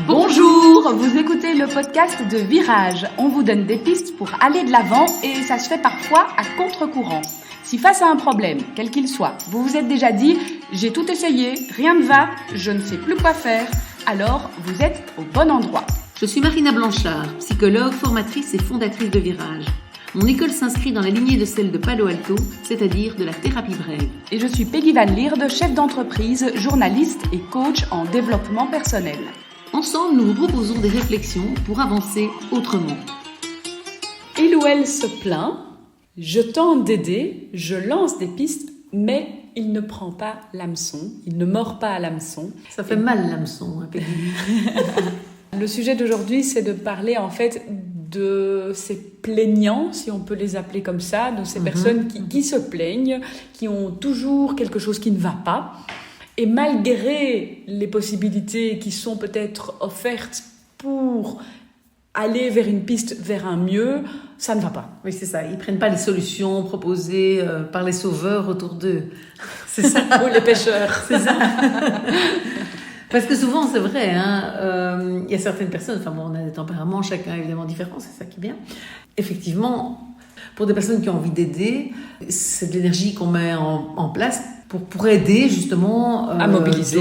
Bonjour, vous écoutez le podcast de Virage. On vous donne des pistes pour aller de l'avant et ça se fait parfois à contre-courant. Si face à un problème, quel qu'il soit, vous vous êtes déjà dit « j'ai tout essayé, rien ne va, je ne sais plus quoi faire », alors vous êtes au bon endroit. Je suis Marina Blanchard, psychologue, formatrice et fondatrice de Virage. Mon école s'inscrit dans la lignée de celle de Palo Alto, c'est-à-dire de la thérapie brève. Et je suis Peggy Van Lierde, chef d'entreprise, journaliste et coach en développement personnel. Ensemble, nous vous proposons des réflexions pour avancer autrement. Il ou elle se plaint, je tente d'aider, je lance des pistes, mais il ne prend pas l'hameçon, il ne mord pas à l'hameçon. Ça fait mal l'hameçon, hein, Peggy. Le sujet d'aujourd'hui, c'est de parler en fait de ces plaignants, si on peut les appeler comme ça, de ces personnes qui se plaignent, qui ont toujours quelque chose qui ne va pas. Et malgré les possibilités qui sont peut-être offertes pour aller vers une piste, vers un mieux, ça ne va pas. Oui, c'est ça. Ils ne prennent pas les solutions proposées par les sauveurs autour d'eux. C'est ça. Ou les pêcheurs. C'est ça. Parce que souvent, c'est vrai, il y a certaines personnes, on a des tempéraments, chacun évidemment différent, c'est ça qui est bien. Effectivement, pour des personnes qui ont envie d'aider, c'est de l'énergie qu'on met en place pour aider justement à mobiliser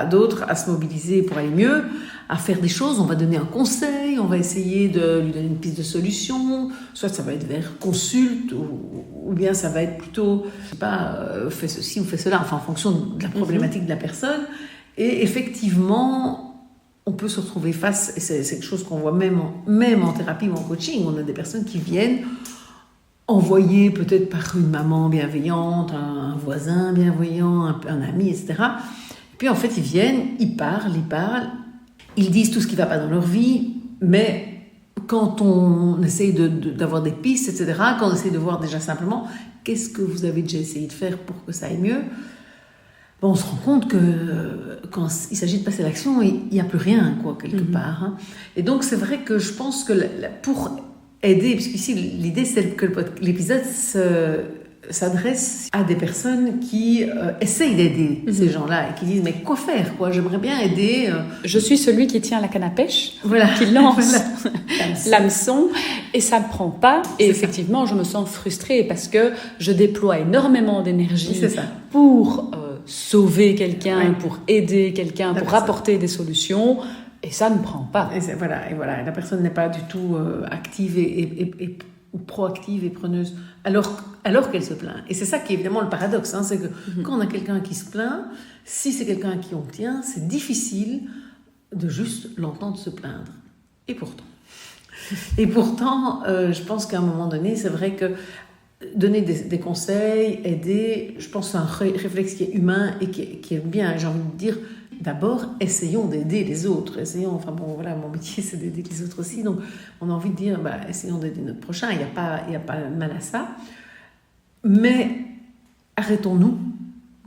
d'autres à se mobiliser pour aller mieux, à faire des choses. On va donner un conseil, on va essayer de lui donner une piste de solution, soit ça va être vers consulte ou bien ça va être plutôt, fais ceci ou fais cela, en fonction de la problématique de la personne. Et effectivement, on peut se retrouver face, et c'est quelque chose qu'on voit même en thérapie ou en coaching, on a des personnes qui viennent envoyées peut-être par une maman bienveillante, un voisin bienveillant, un ami, etc. Et puis en fait, ils viennent, ils parlent, ils disent tout ce qui ne va pas dans leur vie, mais quand on essaye d'avoir des pistes, etc., quand on essaye de voir déjà simplement qu'est-ce que vous avez déjà essayé de faire pour que ça aille mieux, on se rend compte que quand il s'agit de passer à l'action, il n'y a plus rien, quelque part. Et donc, c'est vrai que je pense que pour aider, puisqu'ici, l'idée, c'est que l'épisode s'adresse à des personnes qui essayent d'aider ces gens-là et qui disent, mais quoi faire, j'aimerais bien aider. Je suis celui qui tient la canne à pêche, qui lance l'hameçon, et ça ne prend pas. Et effectivement, je me sens frustrée parce que je déploie énormément d'énergie pour sauver quelqu'un, pour aider quelqu'un, pour apporter des solutions, et ça ne prend pas. Et voilà. La personne n'est pas du tout active ou proactive et preneuse, alors qu'elle se plaint. Et c'est ça qui est évidemment le paradoxe, c'est que quand on a quelqu'un qui se plaint, si c'est quelqu'un à qui on tient, c'est difficile de juste l'entendre se plaindre. Et pourtant, je pense qu'à un moment donné, c'est vrai que donner des conseils, aider, je pense que c'est un réflexe qui est humain et qui est bien. J'ai envie de dire, d'abord, essayons d'aider les autres. Mon métier, c'est d'aider les autres aussi. Donc, on a envie de dire, essayons d'aider notre prochain. Il n'y a pas mal à ça. Mais arrêtons-nous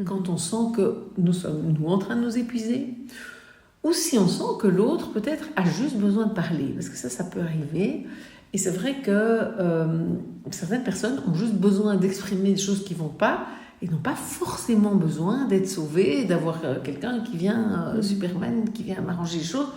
quand on sent que nous sommes, en train de nous épuiser. Ou si on sent que l'autre, peut-être, a juste besoin de parler. Parce que ça peut arriver. Et c'est vrai que certaines personnes ont juste besoin d'exprimer des choses qui ne vont pas et n'ont pas forcément besoin d'être sauvées, d'avoir quelqu'un qui vient, Superman, qui vient m'arranger les choses.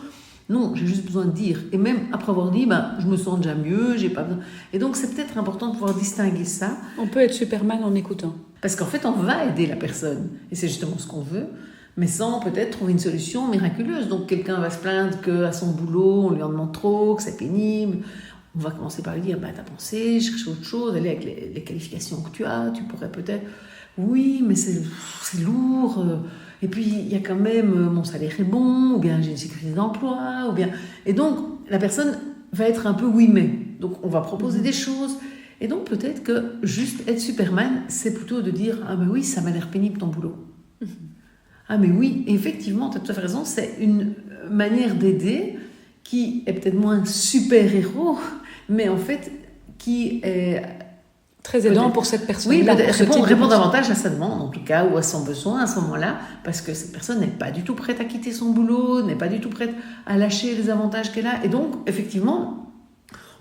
Non, j'ai juste besoin de dire. Et même après avoir dit, je me sens déjà mieux, j'ai pas besoin. Et donc, c'est peut-être important de pouvoir distinguer ça. On peut être Superman en écoutant. Parce qu'en fait, on va aider la personne. Et c'est justement ce qu'on veut. Mais sans peut-être trouver une solution miraculeuse. Donc, quelqu'un va se plaindre qu'à son boulot, on lui en demande trop, que c'est pénible. On va commencer par lui dire, t'as pensé, chercher autre chose, aller avec les qualifications que tu as, tu pourrais peut-être... Oui, mais c'est lourd. Et puis, il y a quand même, mon salaire est bon, ou bien j'ai une sécurité d'emploi, ou bien... Et donc, la personne va être un peu oui, mais. Donc, on va proposer des choses. Et donc, peut-être que juste être Superman, c'est plutôt de dire, oui, ça m'a l'air pénible ton boulot. Mais oui, effectivement, tu as tout à fait raison, c'est une manière d'aider qui est peut-être moins super-héros, mais en fait, qui est... très aidant pour cette personne. Oui, répond davantage à sa demande, en tout cas, ou à son besoin à ce moment-là, parce que cette personne n'est pas du tout prête à quitter son boulot, n'est pas du tout prête à lâcher les avantages qu'elle a. Et donc, effectivement,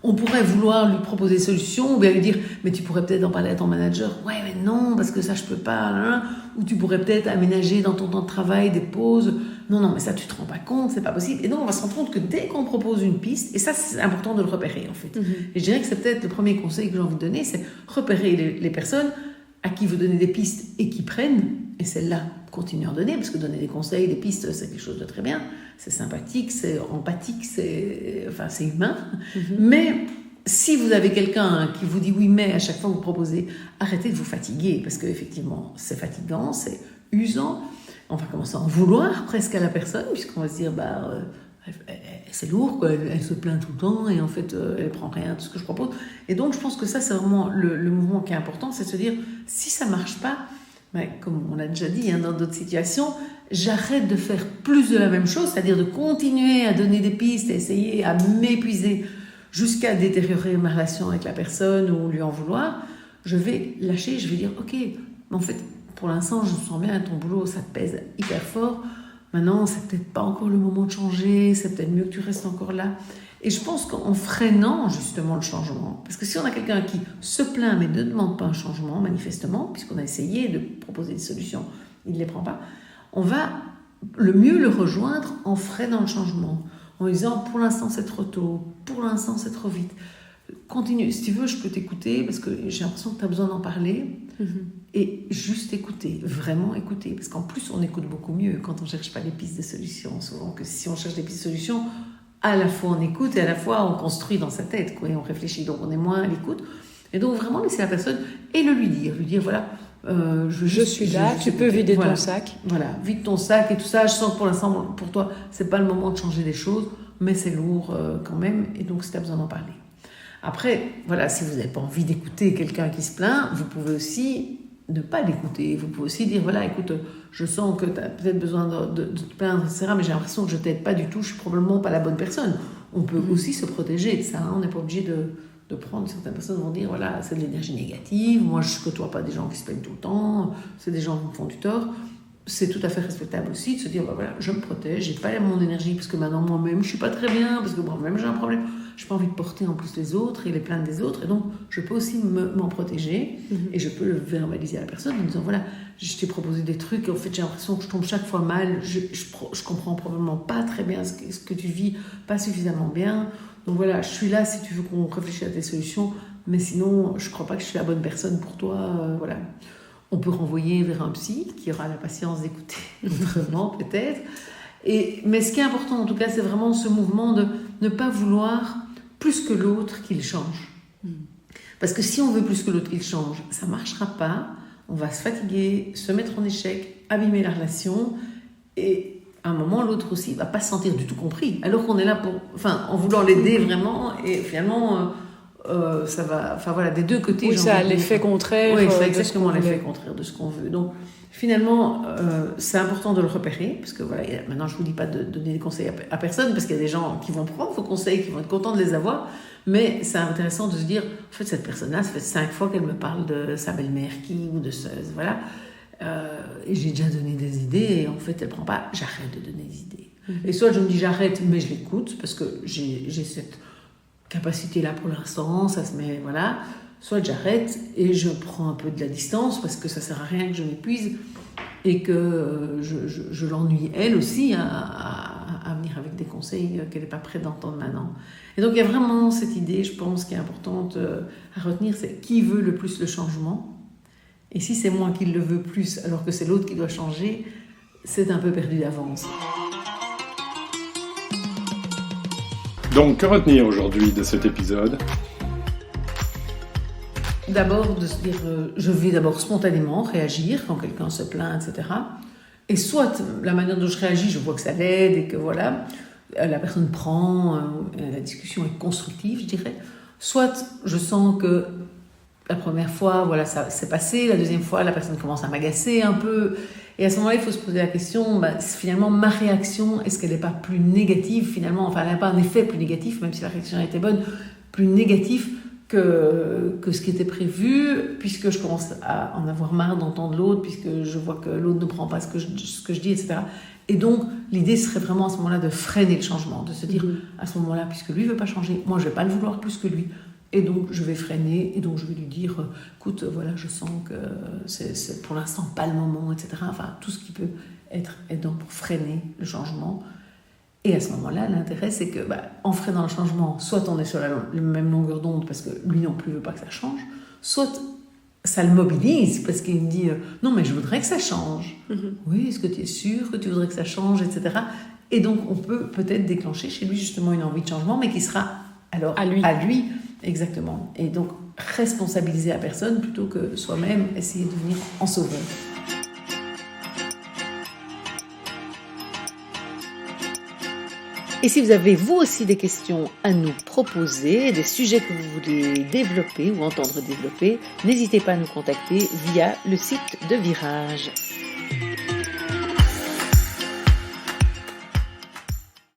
On pourrait vouloir lui proposer des solutions, ou bien lui dire, mais tu pourrais peut-être en parler à ton manager. Ouais, mais non, parce que ça, je peux pas. Là. Ou tu pourrais peut-être aménager dans ton temps de travail des pauses. Non, mais ça, tu te rends pas compte, c'est pas possible. Et donc, on va se rendre compte que dès qu'on propose une piste, et ça, c'est important de le repérer, en fait. Et je dirais que c'est peut-être le premier conseil que j'ai envie de donner, c'est repérer les personnes à qui vous donnez des pistes et qui prennent, et celles-là, continuez à en donner, parce que donner des conseils, des pistes, c'est quelque chose de très bien. C'est sympathique, c'est empathique, c'est humain. Mais si vous avez quelqu'un qui vous dit oui, mais à chaque fois que vous proposez, arrêtez de vous fatiguer, parce qu'effectivement, c'est fatigant, c'est usant. On va commencer à en vouloir presque à la personne, puisqu'on va se dire, c'est lourd, quoi. Elle se plaint tout le temps, et en fait, elle prend rien de ce que je propose. Et donc, je pense que ça, c'est vraiment le mouvement qui est important, c'est de se dire, si ça marche pas, comme on l'a déjà dit dans d'autres situations, j'arrête de faire plus de la même chose, c'est-à-dire de continuer à donner des pistes, à essayer à m'épuiser jusqu'à détériorer ma relation avec la personne ou lui en vouloir. Je vais lâcher, je vais dire, ok, mais en fait, pour l'instant, je me sens bien, ton boulot, ça te pèse hyper fort. Maintenant, c'est peut-être pas encore le moment de changer, c'est peut-être mieux que tu restes encore là. Et je pense qu'en freinant justement le changement, parce que si on a quelqu'un qui se plaint mais ne demande pas un changement, manifestement, puisqu'on a essayé de proposer des solutions, il ne les prend pas, on va le mieux le rejoindre en freinant le changement, en lui disant pour l'instant c'est trop tôt, pour l'instant c'est trop vite. Continue, si tu veux je peux t'écouter parce que j'ai l'impression que tu as besoin d'en parler. Et juste écouter, vraiment écouter, parce qu'en plus on écoute beaucoup mieux quand on ne cherche pas des pistes de solutions, souvent que si on cherche des pistes de solutions, à la fois on écoute et à la fois on construit dans sa tête, quoi, et on réfléchit, donc on est moins à l'écoute. Et donc vraiment laisser la personne et lui dire voilà, je suis là, tu peux vider ton sac. Voilà, vide ton sac et tout ça, je sens que pour l'instant pour toi c'est pas le moment de changer des choses, mais c'est lourd quand même, et donc si tu as besoin d'en parler. Après, voilà, si vous n'avez pas envie d'écouter quelqu'un qui se plaint, vous pouvez aussi ne pas l'écouter. Vous pouvez aussi dire, voilà, écoute, je sens que tu as peut-être besoin de te plaindre, etc., mais j'ai l'impression que je ne t'aide pas du tout, je suis probablement pas la bonne personne. On peut aussi se protéger de ça, hein. On n'est pas obligé de prendre, certaines personnes vont dire, voilà, c'est de l'énergie négative, moi je ne côtoie pas des gens qui se plaignent tout le temps, c'est des gens qui me font du tort. C'est tout à fait respectable aussi de se dire, voilà, je me protège, j'ai pas mon énergie parce que maintenant moi-même je suis pas très bien, parce que moi-même j'ai un problème, j'ai pas envie de porter en plus les autres et les plaintes des autres, et donc je peux aussi m'en protéger, et je peux le verbaliser à la personne en disant, voilà, je t'ai proposé des trucs et en fait j'ai l'impression que je tombe chaque fois mal, je comprends probablement pas très bien ce que tu vis, pas suffisamment bien, donc voilà, je suis là si tu veux qu'on réfléchisse à tes solutions, mais sinon je crois pas que je suis la bonne personne pour toi, voilà. On peut renvoyer vers un psy qui aura la patience d'écouter autrement peut-être. Mais ce qui est important en tout cas, c'est vraiment ce mouvement de ne pas vouloir plus que l'autre qu'il change. Parce que si on veut plus que l'autre qu'il change, ça ne marchera pas. On va se fatiguer, se mettre en échec, abîmer la relation. Et à un moment, l'autre aussi ne va pas se sentir du tout compris. Alors qu'on est là en voulant l'aider vraiment. Et finalement... ça va, voilà, des deux côtés. Oui, ça a l'effet contraire. Oui, c'est exactement l'effet contraire de ce qu'on veut. Donc, finalement, c'est important de le repérer, parce que voilà, maintenant, je vous dis pas de donner des conseils à personne, parce qu'il y a des gens qui vont prendre vos conseils, qui vont être contents de les avoir, mais c'est intéressant de se dire, en fait, cette personne-là, ça fait 5 fois qu'elle me parle de sa belle-mère ou de ça, voilà, et j'ai déjà donné des idées, et en fait, elle prend pas, j'arrête de donner des idées. Et soit je me dis j'arrête, mais je l'écoute, parce que j'ai cette capacité-là pour l'instant, ça se met, voilà. Soit j'arrête et je prends un peu de la distance parce que ça sert à rien que je m'épuise et que je l'ennuie elle aussi à venir avec des conseils qu'elle n'est pas prête d'entendre maintenant. Et donc il y a vraiment cette idée, je pense, qui est importante à retenir, c'est qui veut le plus le changement. Et si c'est moi qui le veux plus alors que c'est l'autre qui doit changer, c'est un peu perdu d'avance. Donc, que retenir aujourd'hui de cet épisode ? D'abord, de se dire, je vais d'abord spontanément réagir quand quelqu'un se plaint, etc. Et soit, la manière dont je réagis, je vois que ça l'aide et que voilà, la personne prend, la discussion est constructive, je dirais. Soit, je sens que la première fois, voilà, ça s'est passé. La deuxième fois, la personne commence à m'agacer un peu. Et à ce moment-là, il faut se poser la question, finalement, ma réaction, est-ce qu'elle n'est pas plus négative, finalement, enfin, elle n'a pas un effet plus négatif, même si la réaction était bonne, plus négatif que ce qui était prévu, puisque je commence à en avoir marre d'entendre l'autre, puisque je vois que l'autre ne prend pas ce que je dis, etc. Et donc, l'idée serait vraiment à ce moment-là de freiner le changement, de se dire, à ce moment-là, puisque lui ne veut pas changer, moi je ne vais pas le vouloir plus que lui. Et donc, je vais freiner, et donc je vais lui dire, écoute, voilà, je sens que c'est pour l'instant pas le moment, etc. Enfin, tout ce qui peut être aidant pour freiner le changement. Et à ce moment-là, l'intérêt, c'est que, en freinant le changement, soit on est sur la même longueur d'onde parce que lui non plus ne veut pas que ça change, soit ça le mobilise parce qu'il me dit non, mais je voudrais que ça change. Oui, est-ce que tu es sûr que tu voudrais que ça change, etc. Et donc, on peut peut-être déclencher chez lui justement une envie de changement, mais qui sera alors à lui. Exactement. Et donc, responsabiliser la personne plutôt que soi-même essayer de devenir en sauveur. Et si vous avez vous aussi des questions à nous proposer, des sujets que vous voulez développer ou entendre développer, n'hésitez pas à nous contacter via le site de Virage.